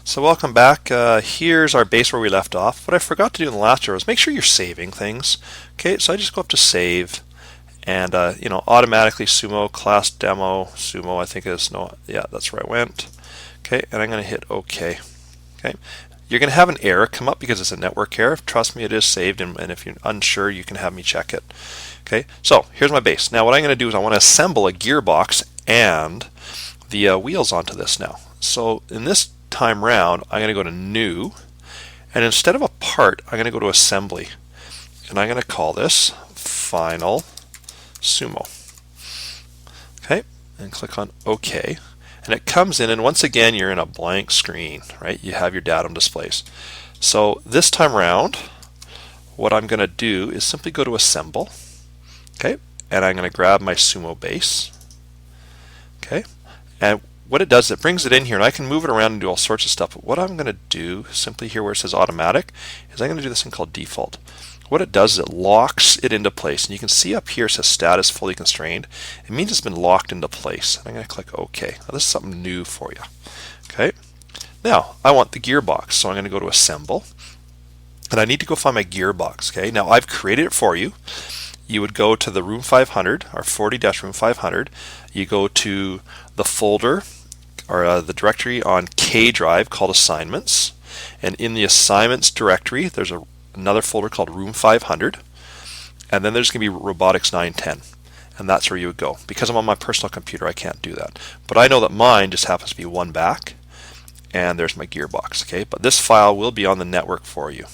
So welcome back. Here's our base where we left off. What I forgot to do in the last year was make sure you're saving things. Okay, so I just go up to save, and automatically Sumo class demo Sumo. I think is no, yeah, that's where I went. Okay, and I'm going to hit OK. Okay, you're going to have an error come up because it's a network error. Trust me, it is saved, and if you're unsure, you can have me check it. Okay, so here's my base. Now what I'm going to do is I want to assemble a gearbox and the wheels onto this now. So in this time round, I'm going to go to New, and instead of a part, I'm going to go to Assembly, and I'm going to call this Final Sumo. Okay, and click on OK, and it comes in, and once again, you're in a blank screen, right? You have your datum displays. So this time around, what I'm going to do is simply go to Assemble, okay, and I'm going to grab my Sumo base, okay, and what it does is it brings it in here, and I can move it around and do all sorts of stuff. But what I'm going to do simply here where it says automatic is I'm going to do this thing called default. What it does is it locks it into place, and you can see up here it says status fully constrained. It means it's been locked into place. I'm going to click OK. Now, this is something new for you. Okay. Now I want the gearbox, so I'm going to go to Assemble, and I need to go find my gearbox. Okay. Now I've created it for you. You would go to the Room 500 or 40-Room 500. You go to the folder or the directory on K drive called Assignments, and in the Assignments directory there's another folder called Room 500, and then there's going to be Robotics 910, and that's where you would go. Because I'm on my personal computer, I can't do that, but I know that mine just happens to be one back, and there's my gearbox. Okay, but this file will be on the network for you.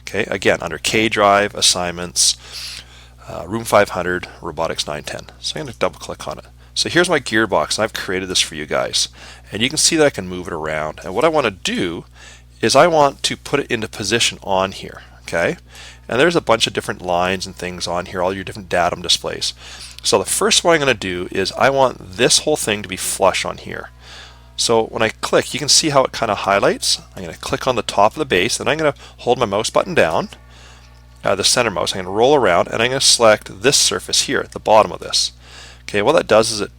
Okay, again under K drive, Assignments, Room 500, Robotics 910. So I'm going to double click on it. So here's my gearbox, and I've created this for you guys. And you can see that I can move it around. And what I want to do is I want to put it into position on here. Okay? And there's a bunch of different lines and things on here, all your different datum displays. So the first one I'm going to do is I want this whole thing to be flush on here. So when I click, you can see how it kind of highlights. I'm going to click on the top of the base, and I'm going to hold my mouse button down. The center mouse, I'm going to roll around, and I'm going to select this surface here at the bottom of this. Okay, what that does is it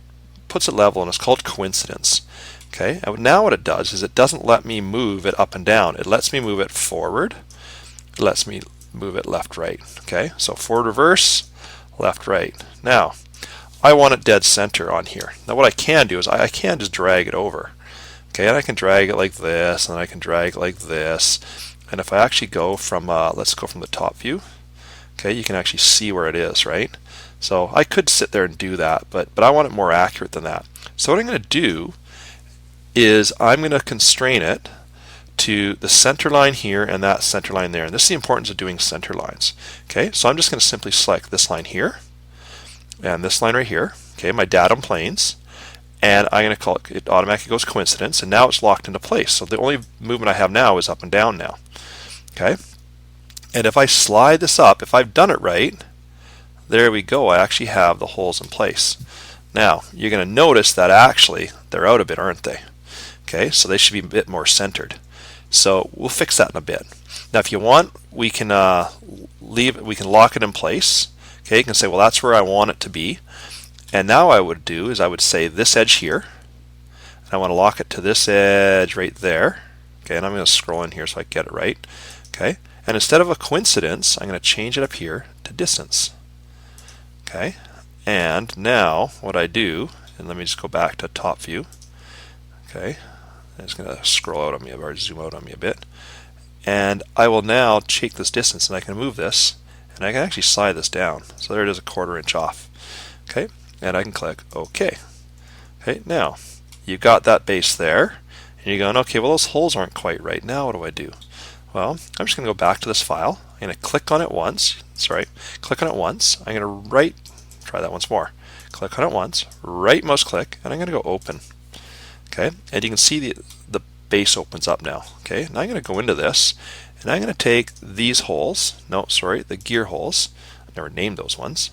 puts it level, and it's called coincidence. Okay, and now what it does is it doesn't let me move it up and down. It lets me move it forward. It lets me move it left, right. Okay, so forward, reverse, left, right. Now, I want it dead center on here. Now what I can do is I can just drag it over. Okay, and I can drag it like this, and I can drag it like this. And if I actually go from, let's go from the top view, okay, you can actually see where it is, right? So I could sit there and do that, but I want it more accurate than that. So what I'm going to do is I'm going to constrain it to the center line here and that center line there. And this is the importance of doing center lines. Okay, so I'm just going to simply select this line here and this line right here, okay, my datum planes. And I'm going to call it automatically goes coincidence, and now it's locked into place. So the only movement I have now is up and down now. Okay, and if I slide this up, if I've done it right, there we go. I actually have the holes in place. Now you're going to notice that actually they're out a bit, aren't they? Okay, so they should be a bit more centered. So we'll fix that in a bit. Now, if you want, we can we can lock it in place. Okay, you can say, well, that's where I want it to be. And now I would do is I would say this edge here, and I want to lock it to this edge right there. Okay, and I'm going to scroll in here so I get it right. Okay, and instead of a coincidence, I'm going to change it up here to distance. Okay, and now what I do, and let me just go back to top view. Okay, it's going to scroll out on me or zoom out on me a bit, and I will now take this distance, and I can move this, and I can actually slide this down. So there it is, a 1/4 inch off. Okay. And I can click OK. Okay, now you've got that base there, and you're going, okay, well those holes aren't quite right. Now what do I do? Well, I'm just going to go back to this file. I'm going to click on it once. Click on it once. I'm going to try that once more. Click on it once, right mouse click, and I'm going to go open. Okay, and you can see the base opens up now. Okay, now I'm going to go into this, and I'm going to take these holes. No, sorry, the gear holes. I never named those ones.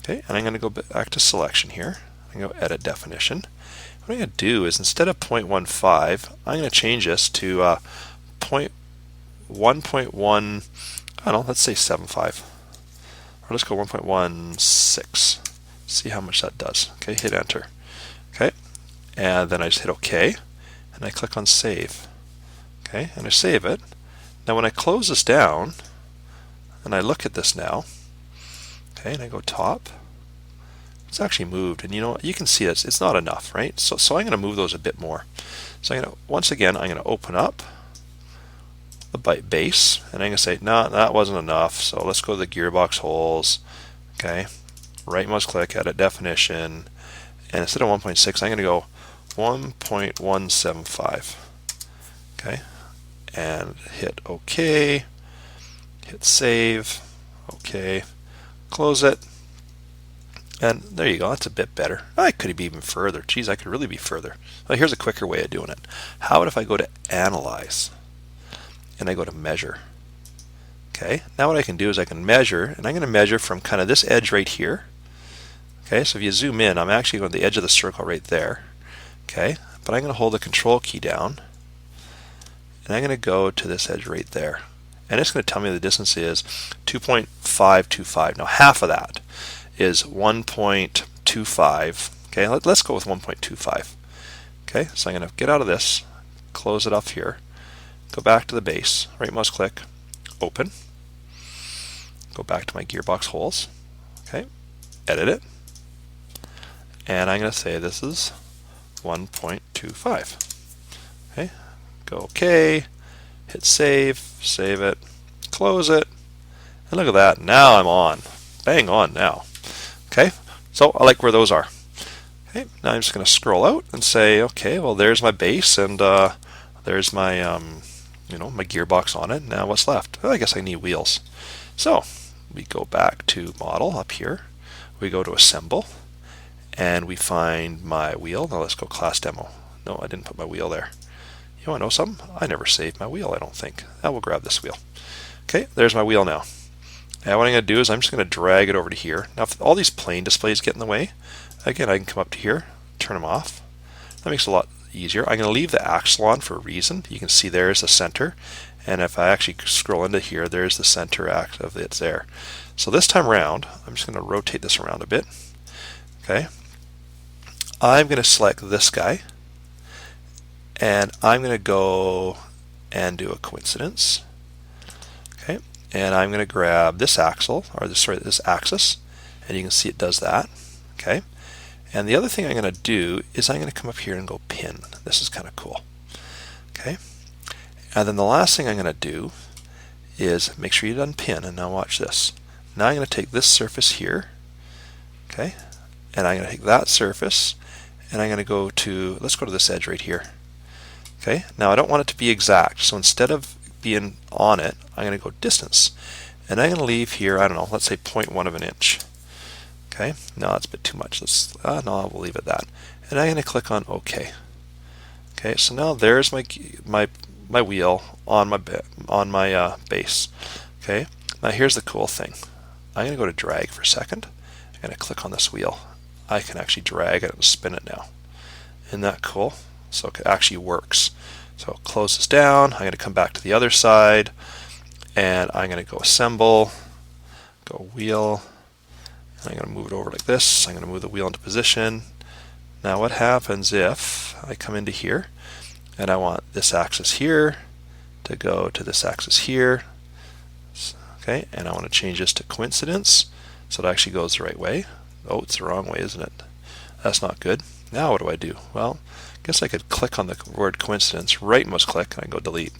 Okay, and I'm going to go back to selection here. I'm going to go edit definition. What I'm going to do is instead of 0.15, I'm going to change this to 1.1, I don't know, let's say 7.5. Or let's go 1.16. See how much that does. Okay, hit enter. Okay, and then I just hit OK, and I click on save. Okay, and I save it. Now when I close this down and I look at this now, okay, and I go top, it's actually moved, and you know, you can see it's not enough, right? So I'm going to move those a bit more. So once again, I'm going to open up the base, and I'm going to say, no, that wasn't enough, so let's go to the gearbox holes. Okay, right mouse click, edit definition, and instead of 1.6, I'm going to go 1.175. Okay, and hit OK, hit save, OK, close it, and there you go. That's a bit better. I could be even further. Geez, I could really be further. Well, here's a quicker way of doing it. How about if I go to Analyze and I go to Measure? Okay, now what I can do is I can measure, and I'm going to measure from kind of this edge right here. Okay, so if you zoom in, I'm actually going to the edge of the circle right there. Okay, but I'm going to hold the Control key down, and I'm going to go to this edge right there. And it's going to tell me the distance is 2.525. Now half of that is 1.25. Okay, let's go with 1.25. Okay, so I'm going to get out of this, close it off here, go back to the base, right mouse click, open, go back to my gearbox holes, okay, edit it, and I'm going to say this is 1.25. Okay, go OK, hit save, save it, close it, and look at that, now I'm on. Bang on now. Okay, so I like where those are. Okay, now I'm just going to scroll out and say, okay, well there's my base, and there's my my gearbox on it. Now what's left? Well, I guess I need wheels. So we go back to model up here. We go to assemble, and we find my wheel. Now let's go class demo. No, I didn't put my wheel there. You want to know something? I never saved my wheel, I don't think. I will grab this wheel. Okay, there's my wheel now. Now what I'm going to do is I'm just going to drag it over to here. Now if all these plane displays get in the way, again I can come up to here, turn them off. That makes it a lot easier. I'm going to leave the axle on for a reason. You can see there's the center, and if I actually scroll into here, there's the center axle of it there. So this time around, I'm just going to rotate this around a bit. Okay, I'm going to select this guy, and I'm going to go and do a coincidence. Okay, and I'm going to grab this axle, or this axis, and you can see it does that. Okay, and the other thing I'm going to do is I'm going to come up here and go pin. This is kind of cool. Okay, and then the last thing I'm going to do is make sure you done pin, and now watch this. Now I'm going to take this surface here, okay, and I'm going to take that surface, and I'm going to go to, let's go to this edge right here. Okay, now I don't want it to be exact, so instead of being on it, I'm going to go distance, and I'm going to leave here, I don't know, let's say 0.1 of an inch. Okay, no, that's a bit too much. Let's no, we'll leave it that, and I'm going to click on OK. Okay, so now there's my wheel on my base. Okay, now here's the cool thing. I'm going to go to drag for a second. I'm going to click on this wheel. I can actually drag it and spin it now. Isn't that cool? So it actually works. So close this down. I'm going to come back to the other side, and I'm going to go assemble, go wheel, and I'm going to move it over like this. I'm going to move the wheel into position. Now what happens if I come into here and I want this axis here to go to this axis here, okay, and I want to change this to coincidence so it actually goes the right way. Oh, it's the wrong way, isn't it? That's not good. Now what do I do? Well, I guess I could click on the word coincidence, right mouse click, and I go delete.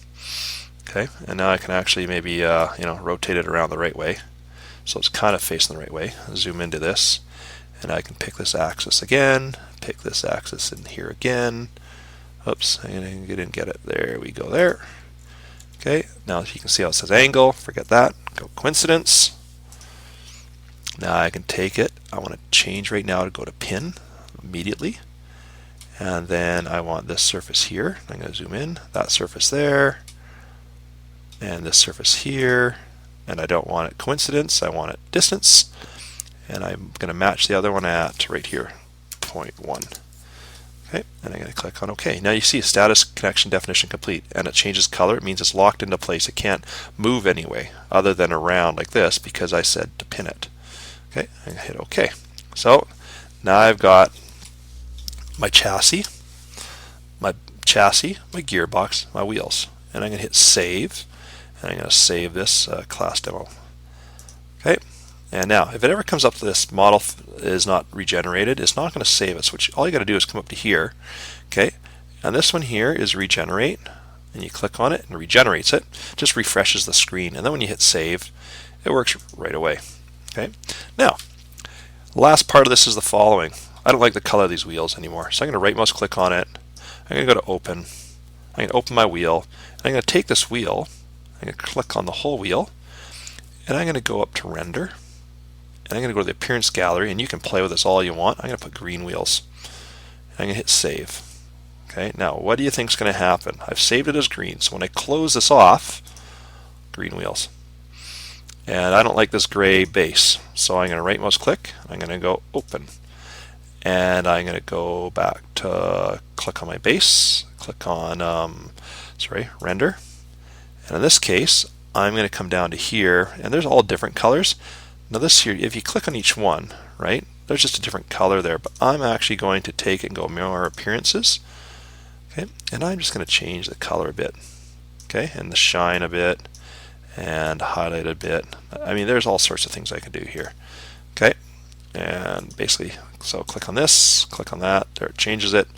Okay, and now I can actually maybe rotate it around the right way, so it's kind of facing the right way. Zoom into this, and I can pick this axis again, pick this axis in here again. Oops, I didn't get it. There we go there. Okay, now you can see how it says angle, forget that, go coincidence. Now I can take it, I want to change right now to go to pin immediately, and then I want this surface here. I'm going to zoom in, that surface there, and this surface here, and I don't want it coincidence, I want it distance, and I'm going to match the other one at right here, 0.1. Okay, and I'm going to click on OK. Now you see status connection definition complete, and it changes color. It means it's locked into place. It can't move anyway other than around like this because I said to pin it. Okay, I'm going to hit OK. So now I've got my chassis, my gearbox, my wheels, and I'm going to hit save, and I'm going to save this class demo. Okay, and now if it ever comes up to this model is not regenerated, it's not going to save it. So all you got to do is come up to here, okay, and this one here is regenerate, and you click on it and it regenerates it, just refreshes the screen, and then when you hit save, it works right away. Okay, now last part of this is the following. I don't like the color of these wheels anymore, so I'm going to right mouse click on it. I'm going to go to open. I'm going to open my wheel. And I'm going to take this wheel. I'm going to click on the whole wheel, and I'm going to go up to render. And I'm going to go to the appearance gallery, and you can play with this all you want. I'm going to put green wheels. And I'm going to hit save. Okay. Now, what do you think is going to happen? I've saved it as green, so when I close this off, green wheels. And I don't like this gray base, so I'm going to right mouse click. I'm going to go open. And I'm going to go back to click on my base, click on render, and in this case I'm going to come down to here, and there's all different colors. Now this here, if you click on each one, right, there's just a different color there, but I'm actually going to take it and go more appearances, okay, and I'm just going to change the color a bit, okay, and the shine a bit, and highlight a bit. I mean, there's all sorts of things I can do here, okay. And basically, so click on this, click on that, there it changes it.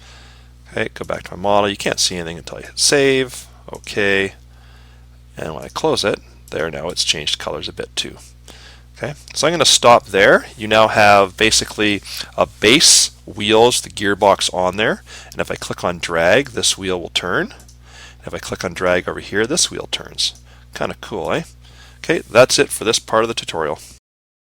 Okay, go back to my model. You can't see anything until you hit save. Okay, and when I close it, there now it's changed colors a bit too. Okay, so I'm going to stop there. You now have basically a base wheels, the gearbox on there, and if I click on drag, this wheel will turn. And if I click on drag over here, this wheel turns. Kind of cool, eh? Okay, that's it for this part of the tutorial.